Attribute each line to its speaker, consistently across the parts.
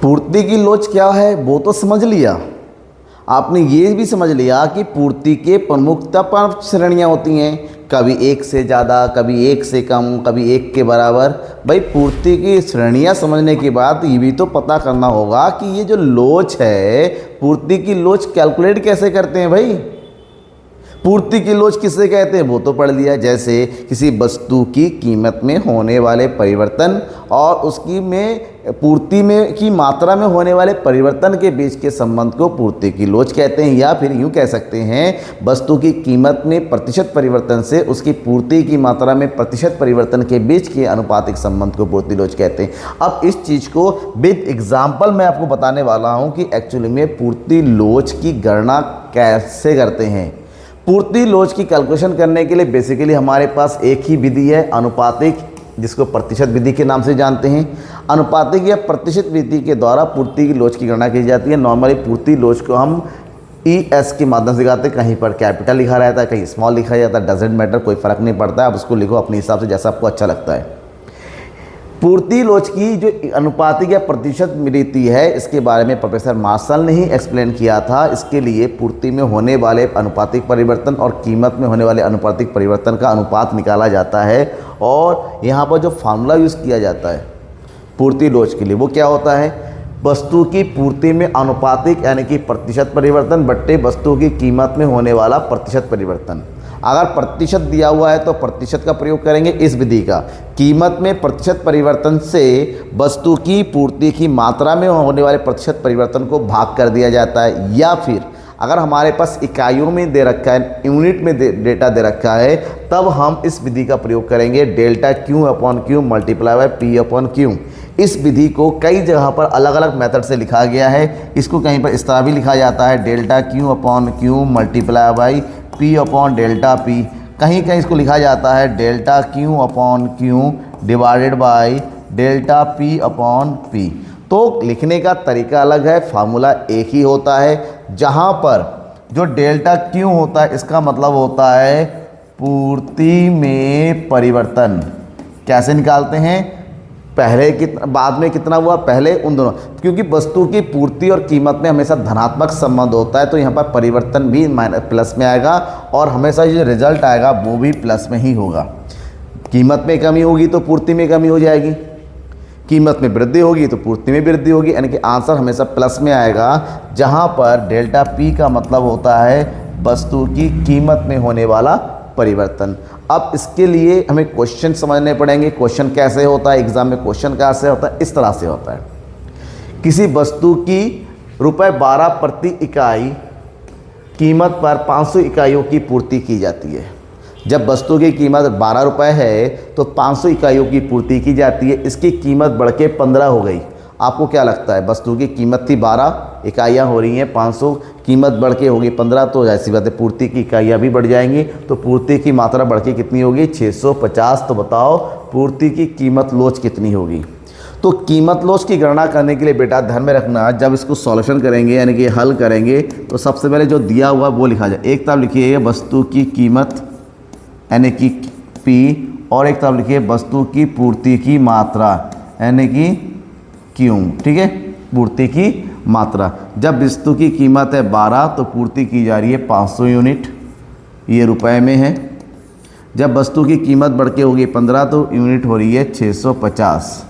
Speaker 1: पूर्ति की लोच क्या है वो तो समझ लिया आपने। ये भी समझ लिया कि पूर्ति के प्रमुखता 5 श्रेणियाँ होती हैं, कभी एक से ज़्यादा, कभी एक से कम, कभी एक के बराबर। भाई पूर्ति की श्रेणियाँ समझने के बाद ये भी तो पता करना होगा कि ये जो लोच है, पूर्ति की लोच कैलकुलेट कैसे करते हैं भाई। पूर्ति की लोच किसे कहते हैं वो तो पढ़ लिया, जैसे किसी वस्तु की कीमत में होने वाले परिवर्तन और उसकी में पूर्ति में की मात्रा में होने वाले परिवर्तन के बीच के संबंध को पूर्ति की लोच कहते हैं। या फिर यूँ कह सकते हैं वस्तु की कीमत में प्रतिशत परिवर्तन से उसकी पूर्ति की मात्रा में प्रतिशत परिवर्तन के बीच के अनुपातिक संबंध को पूर्ति लोच कहते हैं। अब इस चीज़ को विद एग्जाम्पल मैं आपको बताने वाला हूँ कि एक्चुअली में पूर्ति लोच की गणना कैसे करते हैं। पूर्ति लोच की कैलकुलेशन करने के लिए बेसिकली हमारे पास एक ही विधि है, अनुपातिक, जिसको प्रतिशत विधि के नाम से जानते हैं। अनुपातिक या प्रतिशत विधि के द्वारा पूर्ति की लोच की गणना की जाती है। नॉर्मली पूर्ति लोच को हम ES के माध्यम से दिखाते हैं, कहीं पर कैपिटल लिखा रहता है, कहीं स्मॉल लिखा जाता है, डजेंट मैटर, कोई फ़र्क नहीं पड़ता है। आप उसको लिखो अपने हिसाब से जैसा आपको अच्छा लगता है। पूर्ति लोच की जो अनुपातिक या प्रतिशत रीति है, इसके बारे में प्रोफेसर मार्शल ने ही एक्सप्लेन किया था। इसके लिए पूर्ति में होने वाले अनुपातिक परिवर्तन और कीमत में होने वाले अनुपातिक परिवर्तन का अनुपात निकाला जाता है। और यहाँ पर जो फार्मूला यूज़ किया जाता है पूर्ति लोच के लिए वो क्या होता है, वस्तु की पूर्ति में अनुपातिक यानी कि प्रतिशत परिवर्तन बट्टे वस्तु की कीमत में होने वाला प्रतिशत परिवर्तन। अगर प्रतिशत दिया हुआ है तो प्रतिशत का प्रयोग करेंगे इस विधि का। कीमत में प्रतिशत परिवर्तन से वस्तु की पूर्ति की मात्रा में होने वाले प्रतिशत परिवर्तन को भाग कर दिया जाता है। या फिर अगर हमारे पास इकाइयों में दे रखा है, यूनिट में डेटा दे रखा है, तब हम इस विधि का प्रयोग करेंगे delta Q upon Q multiply by P upon Q। इस विधि को कई जगह पर अलग अलग मेथड से लिखा गया है। इसको कहीं पर इस तरह भी लिखा जाता है delta Q upon Q multiply by P upon delta P। कहीं कहीं इसको लिखा जाता है delta Q upon Q divided by delta P upon P। तो लिखने का तरीका अलग है, फार्मूला एक ही होता है। जहाँ पर जो डेल्टा Q होता है इसका मतलब होता है पूर्ति में परिवर्तन। कैसे निकालते हैं, पहले कितना बाद में कितना हुआ, पहले उन दोनों, क्योंकि वस्तु की पूर्ति और कीमत में हमेशा धनात्मक संबंध होता है तो यहाँ पर परिवर्तन भी प्लस में आएगा और हमेशा जो रिजल्ट आएगा वो भी प्लस में ही होगा। कीमत में कमी होगी तो पूर्ति में कमी हो जाएगी, कीमत में वृद्धि होगी तो पूर्ति में वृद्धि होगी, यानी कि आंसर हमेशा प्लस में आएगा। जहाँ पर डेल्टा P का मतलब होता है वस्तु की कीमत में होने वाला परिवर्तन। अब इसके लिए हमें क्वेश्चन समझने पड़ेंगे। क्वेश्चन कैसे होता है, एग्जाम में क्वेश्चन कैसे होता है, इस तरह से होता है। किसी वस्तु की ₹12 प्रति इकाई कीमत पर 500 इकाइयों की पूर्ति की जाती है। जब वस्तु की कीमत 12 रुपये है तो 500 इकाइयों की पूर्ति की जाती है। इसकी कीमत बढ़ के 15 हो गई। आपको क्या लगता है, वस्तु की कीमत थी 12, इकाइयाँ हो रही हैं 500, कीमत बढ़ के होगी 15, तो ऐसी बात है पूर्ति की इकाइयाँ भी बढ़ जाएंगी। तो पूर्ति की मात्रा बढ़ के कितनी होगी, 650। तो बताओ पूर्ति की कीमत लोच कितनी होगी। तो कीमत लोच की गणना करने के लिए बेटा ध्यान में रखना, जब इसको सॉल्यूशन करेंगे यानी कि हल करेंगे तो सबसे पहले जो दिया हुआ वो लिखा जाए। एक तरफ लिखिए वस्तु की कीमत यानी कि P और एक तरफ लिखिए वस्तु की पूर्ति की मात्रा यानी कि Q। ठीक है, पूर्ति की मात्रा। जब वस्तु की कीमत है 12 तो पूर्ति की जा रही है 500 यूनिट, ये रुपए में है। जब वस्तु की कीमत बढ़ के होगी 15 तो यूनिट हो रही है 650।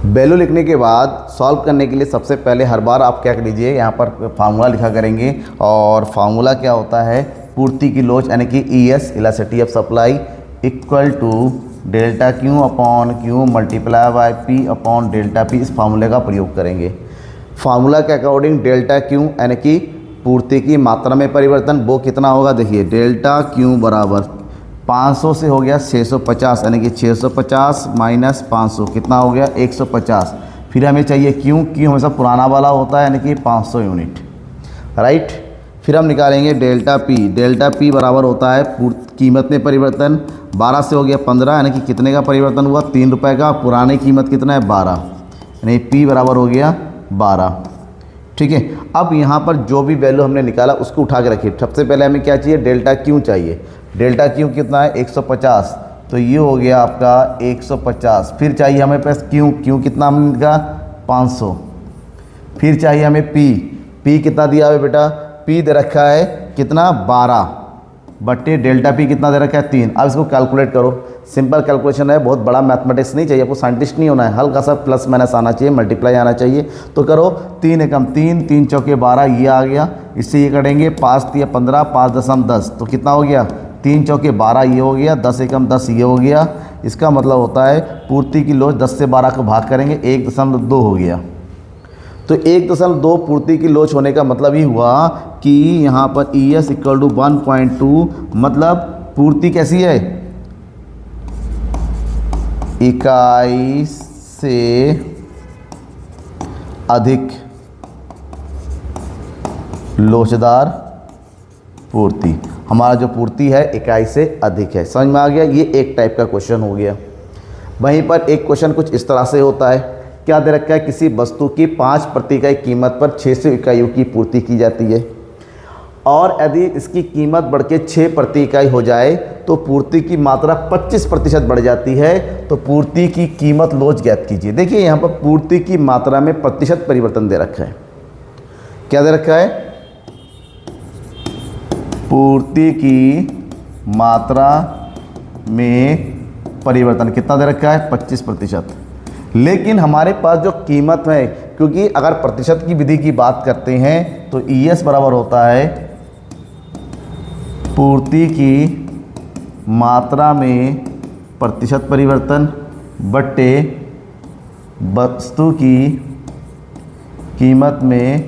Speaker 1: वैल्यू लिखने के बाद सॉल्व करने के लिए सबसे पहले हर बार आप क्या कर लीजिए, यहाँ पर फार्मूला लिखा करेंगे। और फार्मूला क्या होता है, पूर्ति की लोच यानी कि ES elasticity of supply equal to delta Q upon Q multiply by P upon delta P। इस फार्मूले का प्रयोग करेंगे। फार्मूला के अकॉर्डिंग डेल्टा Q यानी कि पूर्ति की मात्रा में परिवर्तन वो कितना होगा, देखिए डेल्टा Q बराबर 500 से हो गया 650 यानी कि 650 माइनस 500 कितना हो गया 150। फिर हमें चाहिए Q हमेशा पुराना वाला होता है यानी कि 500 यूनिट, राइट। फिर हम निकालेंगे डेल्टा P बराबर होता है कीमत में परिवर्तन। 12 से हो गया 15 यानी कि कितने का परिवर्तन हुआ, 3 रुपये का। पुरानी कीमत कितना है 12 यानी P बराबर हो गया 12। ठीक है, अब यहाँ पर जो भी वैल्यू हमने निकाला उसको उठा के रखिए। सबसे पहले हमें क्या चाहिए, डेल्टा Q चाहिए। डेल्टा Q कितना है 150, तो ये हो गया आपका 150। फिर चाहिए हमें पास Q कितना मिलेगा 500, फिर चाहिए हमें पी कितना दिया हुआ है बेटा, पी दे रखा है कितना 12 बट्टे डेल्टा पी कितना दे रखा है 3। अब इसको कैलकुलेट करो, सिंपल कैलकुलेशन है, बहुत बड़ा मैथमेटिक्स नहीं चाहिए आपको, साइंटिस्ट नहीं होना है, हल्का सा प्लस माइनस आना चाहिए, मल्टीप्लाई आना चाहिए। तो करो 3 एकम 3, 3 चौके 12 ये आ गया, इससे ये करेंगे 5 तिया 15, 5 दशम 10, तो कितना हो गया 3 चौके 12 ये हो गया, 10 एकम 10 ये हो गया। इसका मतलब होता है पूर्ति की लोच 10 से 12 को भाग करेंगे 1.2 हो गया। तो 1.2 पूर्ति की लोच होने का मतलब ही हुआ कि यहाँ पर ES इक्वल टू 1.2, मतलब पूर्ति कैसी है, इकाई से अधिक लोचदार पूर्ति। हमारा जो पूर्ति है इकाई से अधिक है, समझ में आ गया। ये एक टाइप का क्वेश्चन हो गया। वहीं पर एक क्वेश्चन कुछ इस तरह से होता है, क्या दे रखा है, किसी वस्तु की 5 प्रति इकाई कीमत पर 600 इकाइयों की पूर्ति की जाती है और यदि इसकी कीमत बढ़ के 6 प्रति इकाई हो जाए तो पूर्ति की मात्रा 25% बढ़ जाती है। तो पूर्ति की कीमत लोच ज्ञात कीजिए। देखिए यहाँ पर पूर्ति की मात्रा में प्रतिशत परिवर्तन दे रखा है, क्या दे रखा है, पूर्ति की मात्रा में परिवर्तन कितना दे रखा है 25%। लेकिन हमारे पास जो कीमत है, क्योंकि अगर प्रतिशत की विधि की बात करते हैं तो ES बराबर होता है पूर्ति की मात्रा में प्रतिशत परिवर्तन बट्टे वस्तु की कीमत में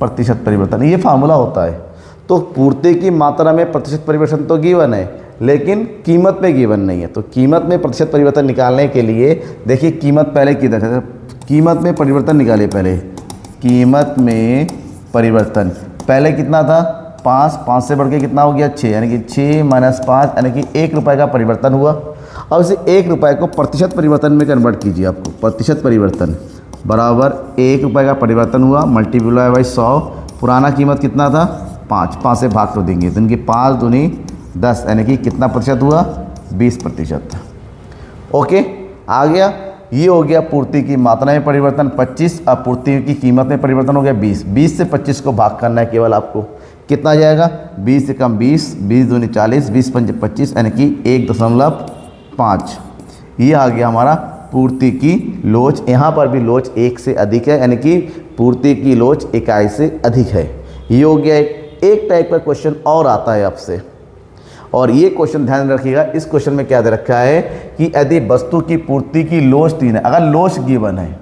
Speaker 1: प्रतिशत परिवर्तन, ये फार्मूला होता है। तो पूर्ति की मात्रा में प्रतिशत परिवर्तन तो गिवन है, लेकिन कीमत में गिवन नहीं है। तो कीमत में प्रतिशत परिवर्तन निकालने के लिए देखिए कीमत पहले किधर है, कीमत में परिवर्तन निकालिए। पहले कीमत में परिवर्तन पहले कितना था 5, 5 से बढ़ के कितना हो गया 6, यानी कि 6 माइनस 5 यानी कि 1 रुपये का परिवर्तन हुआ। अब इसे 1 रुपये को प्रतिशत परिवर्तन में कन्वर्ट कीजिए। आपको प्रतिशत परिवर्तन बराबर 1 रुपये का परिवर्तन हुआ मल्टीप्लाई बाई 100। पुराना कीमत कितना था 5, 5 से भाग कर देंगे तो इनकी 5 दूनी 10 यानी कि कितना प्रतिशत हुआ 20%। ओके, आ गया। ये हो गया पूर्ति की मात्रा में परिवर्तन 25, अब पूर्ति की कीमत में परिवर्तन हो गया 20। 20 से 25 को भाग करना है केवल आपको, कितना आ जाएगा 20 से कम 20, 20 दूनी 40, 20 पंजे 25 यानी कि 1.5। ये आ गया हमारा पूर्ति की लोच। यहाँ पर भी लोच 1 से अधिक है, यानी कि पूर्ति की लोच इकाई से अधिक है। ये हो गया एक टाइप का क्वेश्चन और आता है आपसे, और ये क्वेश्चन ध्यान रखिएगा। इस क्वेश्चन में क्या दे रखा है कि यदि वस्तु की पूर्ति की लोच 3 है, अगर लोच गिवन है,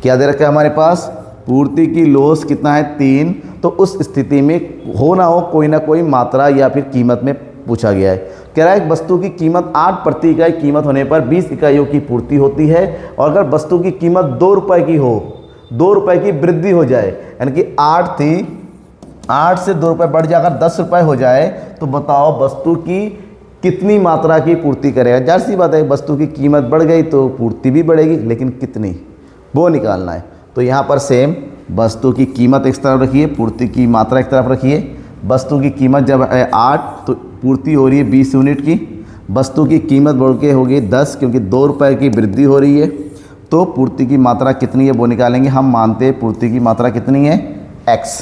Speaker 1: क्या दे रखा है हमारे पास पूर्ति की लोच कितना है 3, तो उस स्थिति में हो ना हो कोई ना कोई मात्रा या फिर कीमत में पूछा गया है। कह रहा है वस्तु की कीमत 8 प्रति इकाई कीमत होने पर 20 इकाइयों की पूर्ति होती है, और अगर वस्तु की कीमत 2 रुपये की हो, 2 रुपये की वृद्धि हो जाए, यानी कि 8 थी, 8 से 2 रुपये बढ़ जाकर 10 रुपये हो जाए, तो बताओ वस्तु की कितनी मात्रा की पूर्ति करेगा। जाहिर सी बात है वस्तु की कीमत बढ़ गई तो पूर्ति भी बढ़ेगी, लेकिन कितनी वो निकालना है। तो यहाँ पर सेम वस्तु की कीमत एक तरफ रखिए, पूर्ति की मात्रा एक तरफ रखिए। वस्तु की कीमत जब है 8 तो पूर्ति हो रही है 20 यूनिट की, वस्तु की कीमत बढ़ के होगी 10 क्योंकि 2 रुपये की वृद्धि हो रही है। तो पूर्ति की मात्रा कितनी है वो निकालेंगे। हम मानते हैं पूर्ति की मात्रा कितनी है x,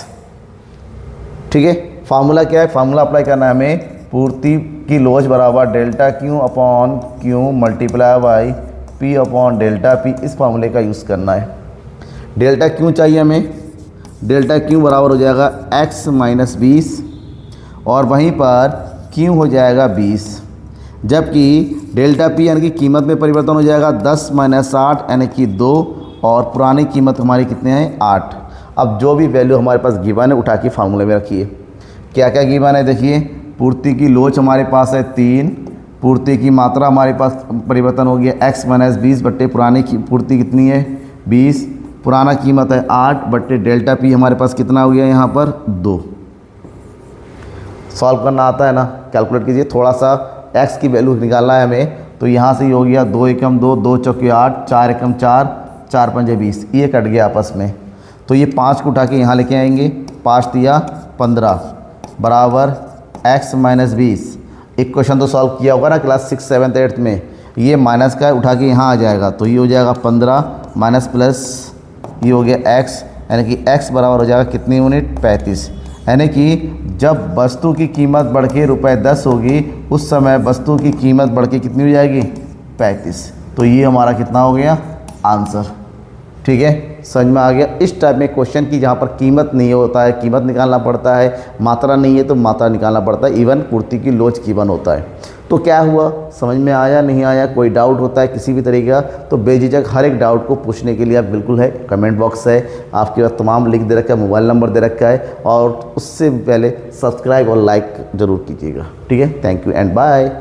Speaker 1: ठीक है। फार्मूला क्या है, फार्मूला अप्लाई करना है हमें, पूर्ति की लोच बराबर delta Q upon Q multiply by P upon delta P. इस फार्मूले का यूज़ करना है। डेल्टा क्यू चाहिए हमें, डेल्टा क्यू बराबर हो जाएगा x माइनस 20, और वहीं पर क्यू हो जाएगा 20, जबकि डेल्टा पी यानी कि कीमत में परिवर्तन हो जाएगा 10 माइनस 8 यानी कि 2, और पुरानी कीमत हमारी कितने हैं 8। अब जो भी वैल्यू हमारे पास गिवन है उठा के फार्मूले में रखिए। क्या क्या गिवन है देखिए, पूर्ति की लोच हमारे पास है 3, पूर्ति की मात्रा हमारे पास परिवर्तन हो गया x माइनस 20 बट्टे पुरानी की पूर्ति कितनी है 20, पुराना कीमत है 8 बट्टे डेल्टा पी हमारे पास कितना हो गया यहाँ पर 2। सॉल्व करना आता है ना, कैलकुलेट कीजिए। थोड़ा सा x की वैल्यू निकालना है हमें, तो यहाँ से ये हो गया 2 एकम 2, 2 चौके 8, 4 एकम 4, 4 पंजे 20, ये कट गया आपस में। तो ये 5 को उठा के यहाँ लेके आएंगे, 5 दिया 15 बराबर x माइनस 20। एक क्वेश्चन तो सॉल्व किया होगा ना क्लास 6, 7, 8 में, ये माइनस का उठा के यहाँ आ जाएगा, तो ये हो जाएगा 15 माइनस प्लस ये हो गया x यानी कि x बराबर हो जाएगा कितनी यूनिट 35। यानी कि जब वस्तु की कीमत बढ़ के ₹10 होगी उस समय वस्तु की कीमत बढ़ के कितनी हो जाएगी 35। तो ये हमारा कितना हो गया आंसर। ठीक है, समझ में आ गया। इस टाइप में क्वेश्चन की जहाँ पर कीमत नहीं होता है, कीमत निकालना पड़ता है, मात्रा नहीं है तो मात्रा निकालना पड़ता है, इवन पूर्ति की लोच कीमत होता है। तो क्या हुआ, समझ में आया नहीं आया, कोई डाउट होता है किसी भी तरीके का तो बेझिझक हर एक डाउट को पूछने के लिए आप बिल्कुल है, कमेंट बॉक्स है आपके पास, तमाम लिंक दे रखा है, मोबाइल नंबर दे रखा है, और उससे पहले सब्सक्राइब और लाइक ज़रूर कीजिएगा। ठीक है, थैंक यू एंड बाय।